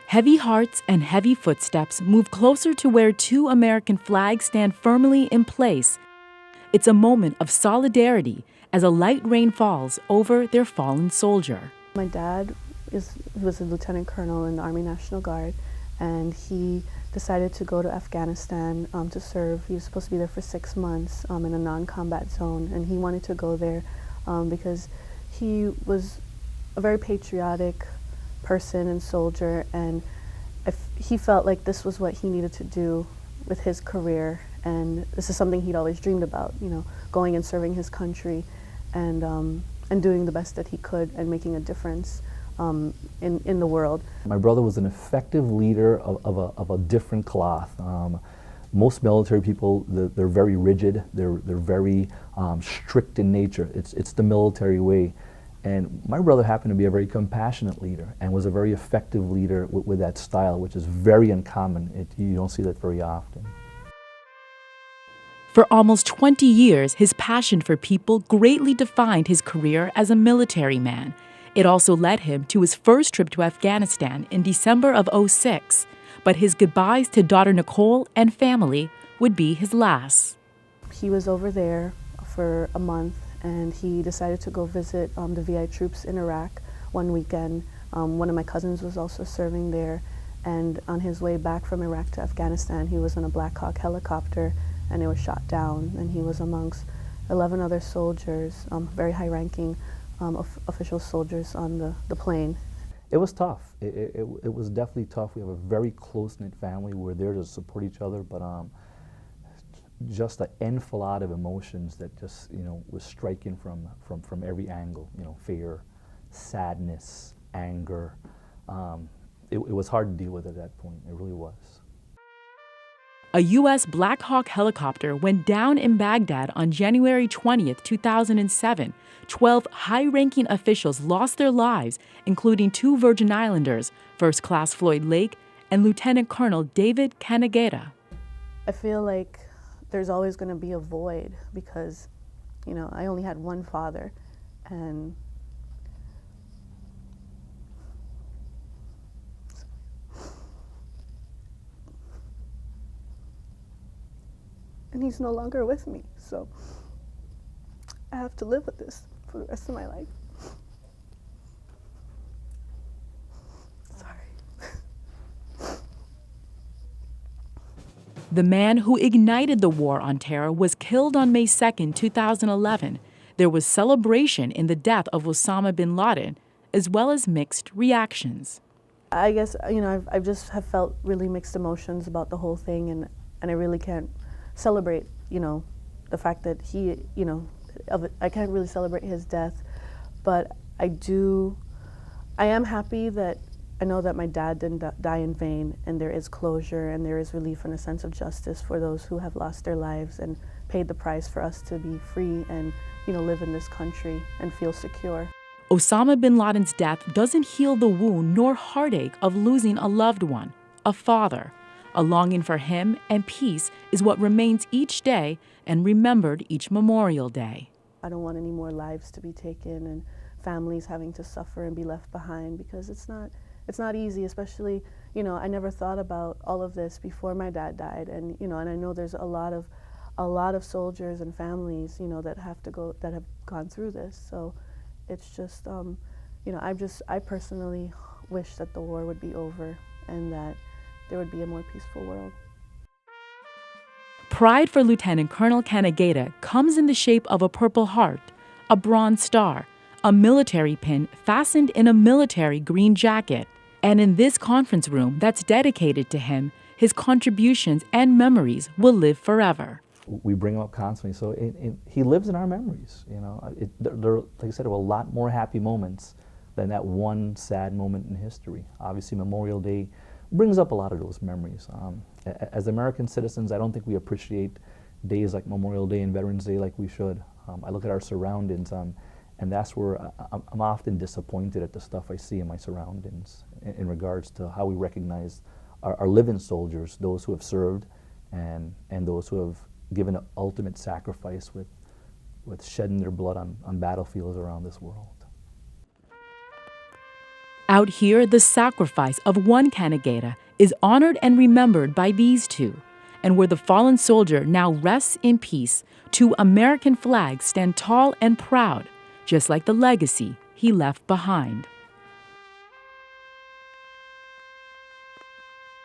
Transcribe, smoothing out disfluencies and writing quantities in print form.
Heavy hearts and heavy footsteps move closer to where two American flags stand firmly in place. It's a moment of solidarity as a light rain falls over their fallen soldier. My dad was a lieutenant colonel in the Army National Guard, and he decided to go to Afghanistan to serve. He was supposed to be there for 6 months in a non-combat zone, and he wanted to go there because he was a very patriotic person and soldier, and he felt like this was what he needed to do with his career, and this is something he'd always dreamed about, you know, going and serving his country and doing the best that he could and making a difference in the world. My brother was an effective leader of a different cloth. Most military people, they're very rigid, they're very strict in nature. It's the military way. And my brother happened to be a very compassionate leader and was a very effective leader with that style, which is very uncommon. You don't see that very often. For almost 20 years, his passion for people greatly defined his career as a military man. It also led him to his first trip to Afghanistan in December of '06. But his goodbyes to daughter Nicole and family would be his last. He was over there for a month, and he decided to go visit the VI troops in Iraq one weekend. One of my cousins was also serving there, and on his way back from Iraq to Afghanistan, he was on a Black Hawk helicopter, and it was shot down, and he was amongst 11 other soldiers, very high-ranking official soldiers on the plane. It was tough. It was definitely tough. We have a very close-knit family. We're there to support each other, but just an enfilade of emotions that just, you know, was striking from every angle. You know, fear, sadness, anger. It was hard to deal with at that point. It really was. A U.S. Black Hawk helicopter went down in Baghdad on January 20th, 2007. 12 high-ranking officials lost their lives, including 2 Virgin Islanders, First Class Floyd Lake and Lieutenant Colonel David Canegata. I feel like there's always going to be a void because, you know, I only had one father, and he's no longer with me, so I have to live with this for the rest of my life. Sorry. The man who ignited the war on terror was killed on May 2nd, 2011. There was celebration in the death of Osama bin Laden, as well as mixed reactions. I guess, you know, I just have felt really mixed emotions about the whole thing, and I really can't celebrate, you know, the fact that he, you know, I can't really celebrate his death, but I am happy that I know that my dad didn't die in vain, and there is closure and there is relief and a sense of justice for those who have lost their lives and paid the price for us to be free and, you know, live in this country and feel secure. Osama bin Laden's death doesn't heal the wound nor heartache of losing a loved one, a father. A longing for him and peace is what remains each day and remembered each Memorial Day. I don't want any more lives to be taken and families having to suffer and be left behind, because it's not easy, especially, you know, I never thought about all of this before my dad died, and, you know, and I know there's a lot of soldiers and families, you know, that have gone through this. So it's just, you know, I personally wish that the war would be over and that there would be a more peaceful world. Pride for Lieutenant Colonel Canegata comes in the shape of a Purple Heart, a Bronze Star, a military pin fastened in a military green jacket. And in this conference room that's dedicated to him, his contributions and memories will live forever. We bring him up constantly, so he lives in our memories. You know, there, like I said, there were a lot more happy moments than that one sad moment in history. Obviously, Memorial Day brings up a lot of those memories. As American citizens, I don't think we appreciate days like Memorial Day and Veterans Day like we should. I look at our surroundings, and that's where I'm often disappointed at the stuff I see in my surroundings in regards to how we recognize our living soldiers, those who have served, and those who have given an ultimate sacrifice with shedding their blood on battlefields around this world. Out here, the sacrifice of one Canegata is honored and remembered by these two, and where the fallen soldier now rests in peace, two American flags stand tall and proud, just like the legacy he left behind.